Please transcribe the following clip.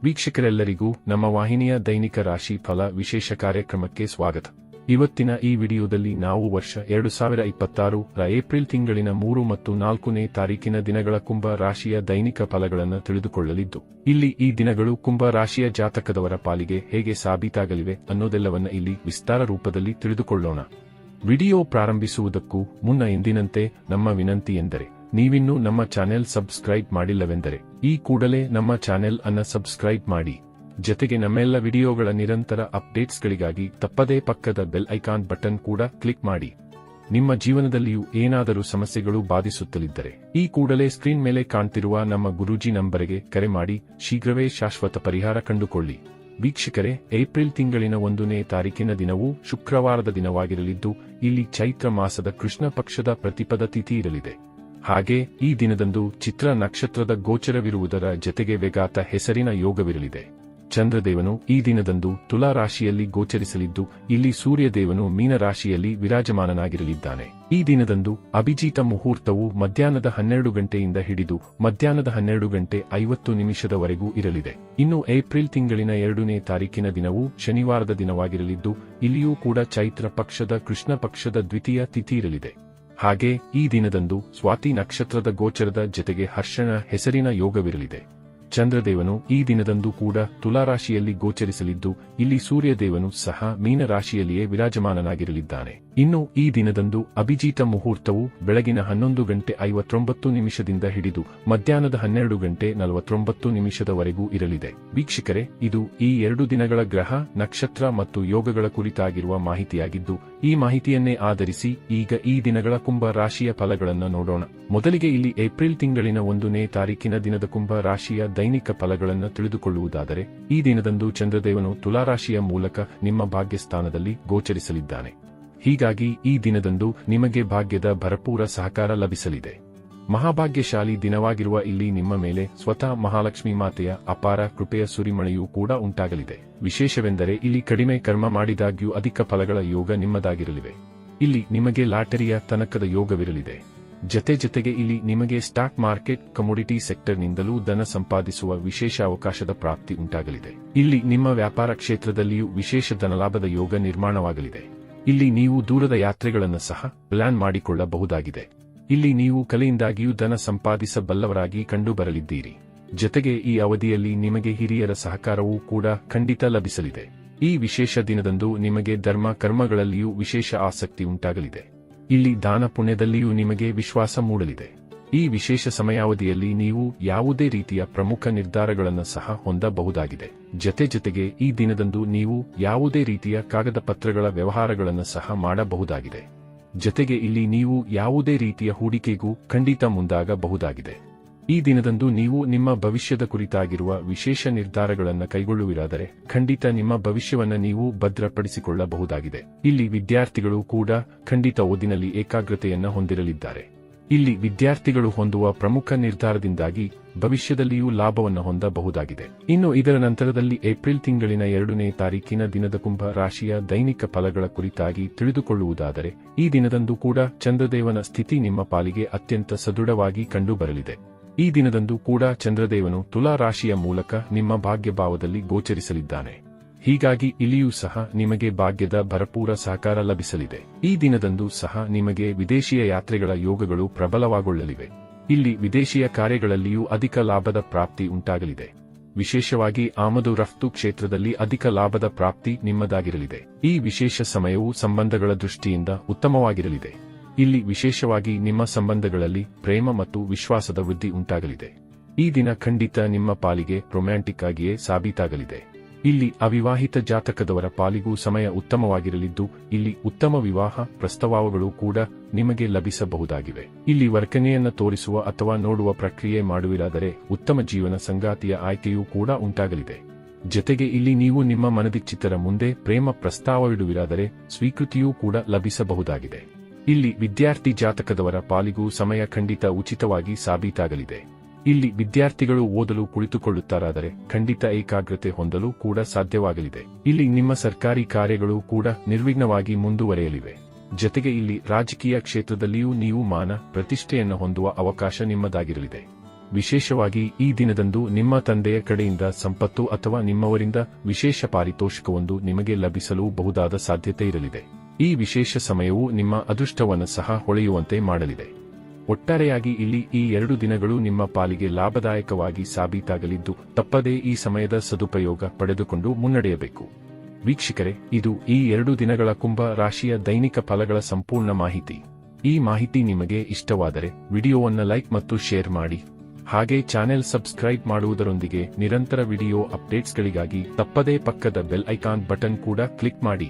ವೀಕ್ಷಕರೆಲ್ಲರಿಗೂ ನಮ್ಮ ವಾಹಿನಿಯ ದೈನಿಕ ರಾಶಿ ಫಲ ವಿಶೇಷ ಕಾರ್ಯಕ್ರಮಕ್ಕೆ ಸ್ವಾಗತ. ಇವತ್ತಿನ ಈ ವಿಡಿಯೋದಲ್ಲಿ ನಾವು ವರ್ಷ 2026 ರ ಏಪ್ರಿಲ್ ತಿಂಗಳಿನ 3 ಮತ್ತು 4ನೇ ತಾರೀಕಿನ ದಿನಗಳ ಕುಂಭ ರಾಶಿಯ ದೈನಿಕ ಫಲಗಳನ್ನು ತಿಳಿದುಕೊಳ್ಳಲಿದ್ದು, ಇಲ್ಲಿ ಈ ದಿನಗಳು ಕುಂಭ ರಾಶಿಯ ಜಾತಕದವರ ಪಾಲಿಗೆ ಹೇಗೆ ಸಾಬೀತಾಗಲಿವೆ ಅನ್ನೋದೆಲ್ಲವನ್ನ ಇಲ್ಲಿ ವಿಸ್ತಾರ ರೂಪದಲ್ಲಿ ತಿಳಿದುಕೊಳ್ಳೋಣ. ವಿಡಿಯೋ ಪ್ರಾರಂಭಿಸುವುದಕ್ಕೂ ಮುನ್ನ ಎಂದಿನಂತೆ ನಮ್ಮ ವಿನಂತಿ ಎಂದರೆ, ನೀವಿನ್ನೂ ನಮ್ಮ ಚಾನೆಲ್ ಸಬ್ಸ್ಕ್ರೈಬ್ ಮಾಡಿಲ್ಲವೆಂದರೆ ಈ ಕೂಡಲೇ ನಮ್ಮ ಚಾನೆಲ್ ಅನ್ನು ಸಬ್ಸ್ಕ್ರೈಬ್ ಮಾಡಿ. ಜೊತೆಗೆ ನಮ್ಮೆಲ್ಲ ವಿಡಿಯೋಗಳ ನಿರಂತರ ಅಪ್ಡೇಟ್ಸ್ಗಳಿಗಾಗಿ ತಪ್ಪದೇ ಪಕ್ಕದ ಬೆಲ್ ಐಕಾನ್ ಬಟನ್ ಕೂಡ ಕ್ಲಿಕ್ ಮಾಡಿ. ನಿಮ್ಮ ಜೀವನದಲ್ಲಿಯೂ ಏನಾದರೂ ಸಮಸ್ಯೆಗಳು ಬಾಧಿಸುತ್ತಲಿದ್ದರೆ ಈ ಕೂಡಲೇ ಸ್ಕ್ರೀನ್ ಮೇಲೆ ಕಾಣ್ತಿರುವ ನಮ್ಮ ಗುರೂಜಿ ನಂಬರಿಗೆ ಕರೆ ಮಾಡಿ ಶೀಘ್ರವೇ ಶಾಶ್ವತ ಪರಿಹಾರ ಕಂಡುಕೊಳ್ಳಿ. ವೀಕ್ಷಕರೇ, ಏಪ್ರಿಲ್ ತಿಂಗಳಿನ 1ನೇ ತಾರೀಕಿನ ದಿನವೂ ಶುಕ್ರವಾರದ ದಿನವಾಗಿರಲಿದ್ದು, ಇಲ್ಲಿ ಚೈತ್ರ ಮಾಸದ ಕೃಷ್ಣ ಪಕ್ಷದ ಪ್ರತಿಪದ ತಿಥಿ ಇರಲಿದೆ. ಹಾಗೆ ಈ ದಿನದಂದು ಚಿತ್ರ ನಕ್ಷತ್ರದ ಗೋಚರವಿರುವುದರ ಜತೆಗೆ ವೆಗಾತ ಹೆಸರಿನ ಯೋಗವಿರಲಿದೆ. ಚಂದ್ರದೇವನು ಈ ದಿನದಂದು ತುಲಾ ರಾಶಿಯಲ್ಲಿ ಗೋಚರಿಸಲಿದ್ದು, ಇಲ್ಲಿ ಸೂರ್ಯದೇವನು ಮೀನ ರಾಶಿಯಲ್ಲಿ ವಿರಾಜಮಾನನಾಗಿರಲಿದ್ದಾನೆ. ಈ ದಿನದಂದು ಅಭಿಜಿತ ಮುಹೂರ್ತವು ಮಧ್ಯಾಹ್ನದ 12 ಗಂಟೆಯಿಂದ ಹಿಡಿದು ಮಧ್ಯಾಹ್ನದ 12 ಗಂಟೆ 50 ನಿಮಿಷದವರೆಗೂ ಇರಲಿದೆ. ಇನ್ನು ಏಪ್ರಿಲ್ ತಿಂಗಳಿನ 2ನೇ ತಾರೀಕಿನ ದಿನವು ಶನಿವಾರದ ದಿನವಾಗಿರಲಿದ್ದು, ಇಲ್ಲಿಯೂ ಕೂಡ ಚೈತ್ರ ಪಕ್ಷದ ಕೃಷ್ಣ ಪಕ್ಷದ ದ್ವಿತೀಯ ತಿಥಿ ಇರಲಿದೆ. ಹಾಗೆ ಈ ದಿನದಂದು ಸ್ವಾತಿ ನಕ್ಷತ್ರದ ಗೋಚರದ ಜತೆಗೆ ಹರ್ಷಣ ಹೆಸರಿನ ಯೋಗವಿರಲಿದೆ. ಚಂದ್ರದೇವನು ಈ ದಿನದಂದು ಕೂಡ ತುಲಾರಾಶಿಯಲ್ಲಿ ಗೋಚರಿಸಲಿದ್ದು, ಇಲ್ಲಿ ಸೂರ್ಯದೇವನು ಸಹ ಮೀನ ರಾಶಿಯಲ್ಲಿಯೇ ವಿರಾಜಮಾನನಾಗಿರಲಿದ್ದಾನೆ. ಇನ್ನು ಈ ದಿನದಂದು ಅಭಿಜಿತ ಮುಹೂರ್ತವು ಬೆಳಗಿನ 11 ಗಂಟೆ 59 ನಿಮಿಷದಿಂದ ಹಿಡಿದು ಮಧ್ಯಾಹ್ನದ 12 ಗಂಟೆ 49 ನಿಮಿಷದವರೆಗೂ ಇರಲಿದೆ. ವೀಕ್ಷಕರೇ, ಇದು ಈ 2 ದಿನಗಳ ಗ್ರಹ, ನಕ್ಷತ್ರ ಮತ್ತು ಯೋಗಗಳ ಕುರಿತಾಗಿರುವ ಮಾಹಿತಿಯಾಗಿದ್ದು, ಈ ಮಾಹಿತಿಯನ್ನೇ ಆಧರಿಸಿ ಈಗ ಈ ದಿನಗಳ ಕುಂಭ ರಾಶಿಯ ಫಲಗಳನ್ನು ನೋಡೋಣ. ಮೊದಲಿಗೆ ಇಲ್ಲಿ ಏಪ್ರಿಲ್ ತಿಂಗಳಿನ 1ನೇ ತಾರೀಕಿನ ದಿನದ ಕುಂಭ ರಾಶಿಯ ದೈನಿಕ ಫಲಗಳನ್ನು ತಿಳಿದುಕೊಳ್ಳುವುದಾದರೆ, ಈ ದಿನದಂದು ಚಂದ್ರದೇವನು ತುಲಾರಾಶಿಯ ಮೂಲಕ ನಿಮ್ಮ ಭಾಗ್ಯಸ್ಥಾನದಲ್ಲಿ ಗೋಚರಿಸಲಿದ್ದಾನೆ. ಹೀಗಾಗಿ ಈ ದಿನದಂದು ನಿಮಗೆ ಭಾಗ್ಯದ ಭರಪೂರ ಸಹಕಾರ ಲಭಿಸಲಿದೆ. ಮಹಾಭಾಗ್ಯಶಾಲಿ ದಿನವಾಗಿರುವ ಇಲ್ಲಿ ನಿಮ್ಮ ಮೇಲೆ ಸ್ವತಃ ಮಹಾಲಕ್ಷ್ಮೀ ಮಾತೆಯ ಅಪಾರ ಕೃಪೆಯ ಸುರಿಮಳೆಯೂ ಕೂಡ ಉಂಟಾಗಲಿದೆ. ವಿಶೇಷವೆಂದರೆ ಇಲ್ಲಿ ಕಡಿಮೆ ಕರ್ಮ ಮಾಡಿದಾಗ್ಯೂ ಅಧಿಕ ಫಲಗಳ ಯೋಗ ನಿಮ್ಮದಾಗಿರಲಿವೆ. ಇಲ್ಲಿ ನಿಮಗೆ ಲಾಟರಿಯ ತನಕದ ಯೋಗವಿರಲಿದೆ. ಜತೆಗೆ ಇಲ್ಲಿ ನಿಮಗೆ ಸ್ಟಾಕ್ ಮಾರ್ಕೆಟ್, ಕಮೋಡಿಟಿ ಸೆಕ್ಟರ್ನಿಂದಲೂ ಧನ ಸಂಪಾದಿಸುವ ವಿಶೇಷ ಅವಕಾಶದ ಪ್ರಾಪ್ತಿ ಉಂಟಾಗಲಿದೆ. ಇಲ್ಲಿ ನಿಮ್ಮ ವ್ಯಾಪಾರ ಕ್ಷೇತ್ರದಲ್ಲಿಯೂ ವಿಶೇಷ ಧನಲಾಭದ ಯೋಗ ನಿರ್ಮಾಣವಾಗಲಿದೆ. ಇಲ್ಲಿ ನೀವು ದೂರದ ಯಾತ್ರೆಗಳನ್ನು ಸಹ ಪ್ಲಾನ್ ಮಾಡಿಕೊಳ್ಳಬಹುದಾಗಿದೆ. ಇಲ್ಲಿ ನೀವು ಕಲೆಯಿಂದಾಗಿಯೂ ಧನ ಸಂಪಾದಿಸಬಲ್ಲವರಾಗಿ ಕಂಡುಬರಲಿದ್ದೀರಿ. ಜತೆಗೆ ಈ ಅವಧಿಯಲ್ಲಿ ನಿಮಗೆ ಹಿರಿಯರ ಸಹಕಾರವೂ ಕೂಡ ಖಂಡಿತ ಲಭಿಸಲಿದೆ. ಈ ವಿಶೇಷ ದಿನದಂದು ನಿಮಗೆ ಧರ್ಮ ಕರ್ಮಗಳಲ್ಲಿಯೂ ವಿಶೇಷ ಆಸಕ್ತಿ ಉಂಟಾಗಲಿದೆ. ಇಲ್ಲಿ ದಾನ ಪುಣ್ಯದಲ್ಲಿಯೂ ನಿಮಗೆ ವಿಶ್ವಾಸ ಮೂಡಲಿದೆ. ಈ ವಿಶೇಷ ಸಮಯಾವಧಿಯಲ್ಲಿ ನೀವು ಯಾವುದೇ ರೀತಿಯ ಪ್ರಮುಖ ನಿರ್ಧಾರಗಳನ್ನು ಸಹ ಹೊಂದಬಹುದಾಗಿದೆ. ಜತೆಗೆ ಈ ದಿನದಂದು ನೀವು ಯಾವುದೇ ರೀತಿಯ ಕಾಗದ ಪತ್ರಗಳ ವ್ಯವಹಾರಗಳನ್ನು ಸಹ ಮಾಡಬಹುದಾಗಿದೆ. ಜತೆಗೆ ಇಲ್ಲಿ ನೀವು ಯಾವುದೇ ರೀತಿಯ ಹೂಡಿಕೆಗೂ ಖಂಡಿತ ಮುಂದಾಗಬಹುದಾಗಿದೆ. ಈ ದಿನದಂದು ನೀವು ನಿಮ್ಮ ಭವಿಷ್ಯದ ಕುರಿತಾಗಿರುವ ವಿಶೇಷ ನಿರ್ಧಾರಗಳನ್ನು ಕೈಗೊಳ್ಳುವಿರಾದರೆ ಖಂಡಿತ ನಿಮ್ಮ ಭವಿಷ್ಯವನ್ನು ನೀವು ಭದ್ರಪಡಿಸಿಕೊಳ್ಳಬಹುದಾಗಿದೆ. ಇಲ್ಲಿ ವಿದ್ಯಾರ್ಥಿಗಳು ಕೂಡ ಖಂಡಿತ ಓದಿನಲ್ಲಿ ಏಕಾಗ್ರತೆಯನ್ನು ಹೊಂದಿರಲಿದ್ದಾರೆ. ಇಲ್ಲಿ ವಿದ್ಯಾರ್ಥಿಗಳು ಹೊಂದುವ ಪ್ರಮುಖ ನಿರ್ಧಾರದಿಂದಾಗಿ ಭವಿಷ್ಯದಲ್ಲಿಯೂ ಲಾಭವನ್ನು ಹೊಂದಬಹುದಾಗಿದೆ. ಇನ್ನು ಇದರ ನಂತರದಲ್ಲಿ ಏಪ್ರಿಲ್ ತಿಂಗಳಿನ 2ನೇ ತಾರೀಕಿನ ದಿನದ ಕುಂಭ ರಾಶಿಯ ದೈನಿಕ ಫಲಗಳ ಕುರಿತಾಗಿ ತಿಳಿದುಕೊಳ್ಳುವುದಾದರೆ, ಈ ದಿನದಂದು ಕೂಡ ಚಂದ್ರದೇವನ ಸ್ಥಿತಿ ನಿಮ್ಮ ಪಾಲಿಗೆ ಅತ್ಯಂತ ಸದೃಢವಾಗಿ ಕಂಡುಬರಲಿದೆ. ಈ ದಿನದಂದು ಕೂಡ ಚಂದ್ರದೇವನು ತುಲಾ ರಾಶಿಯ ಮೂಲಕ ನಿಮ್ಮ ಭಾಗ್ಯಭಾವದಲ್ಲಿ ಗೋಚರಿಸಲಿದ್ದಾನೆ. ಹೀಗಾಗಿ ಇಲ್ಲಿಯೂ ಸಹ ನಿಮಗೆ ಭಾಗ್ಯದ ಭರಪೂರ ಸಹಕಾರ ಲಭಿಸಲಿದೆ. ಈ ದಿನದಂದು ಸಹ ನಿಮಗೆ ವಿದೇಶೀಯ ಯಾತ್ರೆಗಳ ಯೋಗಗಳು ಪ್ರಬಲವಾಗೊಳ್ಳಲಿವೆ. ಇಲ್ಲಿ ವಿದೇಶೀಯ ಕಾರ್ಯಗಳಲ್ಲಿಯೂ ಅಧಿಕ ಲಾಭದ ಪ್ರಾಪ್ತಿ ಉಂಟಾಗಲಿದೆ. ವಿಶೇಷವಾಗಿ ಆಮದು ರಫ್ತು ಕ್ಷೇತ್ರದಲ್ಲಿ ಅಧಿಕ ಲಾಭದ ಪ್ರಾಪ್ತಿ ನಿಮ್ಮದಾಗಿರಲಿದೆ. ಈ ವಿಶೇಷ ಸಮಯವು ಸಂಬಂಧಗಳ ದೃಷ್ಟಿಯಿಂದ ಉತ್ತಮವಾಗಿರಲಿದೆ. ಇಲ್ಲಿ ವಿಶೇಷವಾಗಿ ನಿಮ್ಮ ಸಂಬಂಧಗಳಲ್ಲಿ ಪ್ರೇಮ ಮತ್ತು ವಿಶ್ವಾಸದ ವೃದ್ಧಿ ಉಂಟಾಗಲಿದೆ. ಈ ದಿನ ಖಂಡಿತ ನಿಮ್ಮ ಪಾಲಿಗೆ ರೊಮ್ಯಾಂಟಿಕ್ ಆಗಿಯೇ ಸಾಬೀತಾಗಲಿದೆ. ಇಲ್ಲಿ ಅವಿವಾಹಿತ ಜಾತಕದವರ ಪಾಲಿಗೂ ಸಮಯ ಉತ್ತಮವಾಗಿರಲಿದ್ದು, ಇಲ್ಲಿ ಉತ್ತಮ ವಿವಾಹ ಪ್ರಸ್ತಾವಗಳು ಕೂಡ ನಿಮಗೆ ಲಭಿಸಬಹುದಾಗಿವೆ. ಇಲ್ಲಿ ವರ್ತನೆಯನ್ನು ತೋರಿಸುವ ಅಥವಾ ನೋಡುವ ಪ್ರಕ್ರಿಯೆ ಮಾಡುವಿರಾದರೆ ಉತ್ತಮ ಜೀವನ ಸಂಗಾತಿಯ ಆಯ್ಕೆಯೂ ಕೂಡ ಉಂಟಾಗಲಿದೆ. ಜತೆಗೆ ಇಲ್ಲಿ ನೀವು ನಿಮ್ಮ ಮನದಿಚ್ಛಿತರ ಮುಂದೆ ಪ್ರೇಮ ಪ್ರಸ್ತಾವವಿಡುವಿರಾದರೆ ಸ್ವೀಕೃತಿಯೂ ಕೂಡ ಲಭಿಸಬಹುದಾಗಿದೆ. ಇಲ್ಲಿ ವಿದ್ಯಾರ್ಥಿ ಜಾತಕದವರ ಪಾಲಿಗೂ ಸಮಯ ಖಂಡಿತ ಉಚಿತವಾಗಿ ಸಾಬೀತಾಗಲಿದೆ. ಇಲ್ಲಿ ವಿದ್ಯಾರ್ಥಿಗಳು ಓದಲು ಕುಳಿತುಕೊಳ್ಳುತ್ತಾರಾದರೆ ಖಂಡಿತ ಏಕಾಗ್ರತೆ ಹೊಂದಲು ಕೂಡ ಸಾಧ್ಯವಾಗಲಿದೆ. ಇಲ್ಲಿ ನಿಮ್ಮ ಸರ್ಕಾರಿ ಕಾರ್ಯಗಳು ಕೂಡ ನಿರ್ವಿಘ್ನವಾಗಿ ಮುಂದುವರೆಯಲಿವೆ. ಜತೆಗೆ ಇಲ್ಲಿ ರಾಜಕೀಯ ಕ್ಷೇತ್ರದಲ್ಲಿಯೂ ನೀವು ಮಾನ ಪ್ರತಿಷ್ಠೆಯನ್ನು ಹೊಂದುವ ಅವಕಾಶ ನಿಮ್ಮದಾಗಿರಲಿದೆ. ವಿಶೇಷವಾಗಿ ಈ ದಿನದಂದು ನಿಮ್ಮ ತಂದೆಯ ಕಡೆಯಿಂದ ಸಂಪತ್ತು ಅಥವಾ ನಿಮ್ಮವರಿಂದ ವಿಶೇಷ ಪಾರಿತೋಷಿಕವೊಂದು ನಿಮಗೆ ಲಭಿಸಲು ಬಹುದಾದ ಸಾಧ್ಯತೆ ಇರಲಿದೆ. ಈ ವಿಶೇಷ ಸಮಯವು ನಿಮ್ಮ ಅದೃಷ್ಟವನ್ನು ಸಹ ಹೊಳೆಯುವಂತೆ ಮಾಡಲಿದೆ. ಒಟ್ಟಾರೆಯಾಗಿ ಇಲ್ಲಿ ಈ 2 ದಿನಗಳು ನಿಮ್ಮ ಪಾಲಿಗೆ ಲಾಭದಾಯಕವಾಗಿ ಸಾಬೀತಾಗಲಿದ್ದು, ತಪ್ಪದೇ ಈ ಸಮಯದ ಸದುಪಯೋಗ ಪಡೆದುಕೊಂಡು ಮುನ್ನಡೆಯಬೇಕು. ವೀಕ್ಷಕರೇ, ಇದು ಈ 2 ದಿನಗಳ ಕುಂಭ ರಾಶಿಯ ದೈನಿಕ ಫಲಗಳ ಸಂಪೂರ್ಣ ಮಾಹಿತಿ. ಈ ಮಾಹಿತಿ ನಿಮಗೆ ಇಷ್ಟವಾದರೆ ವಿಡಿಯೋವನ್ನು ಲೈಕ್ ಮತ್ತು ಶೇರ್ ಮಾಡಿ. ಹಾಗೆ ಚಾನೆಲ್ ಸಬ್ಸ್ಕ್ರೈಬ್ ಮಾಡುವುದರೊಂದಿಗೆ ನಿರಂತರ ವಿಡಿಯೋ ಅಪ್ಡೇಟ್ಸ್ಗಳಿಗಾಗಿ ತಪ್ಪದೇ ಪಕ್ಕದ ಬೆಲ್ ಐಕಾನ್ ಬಟನ್ ಕೂಡ ಕ್ಲಿಕ್ ಮಾಡಿ.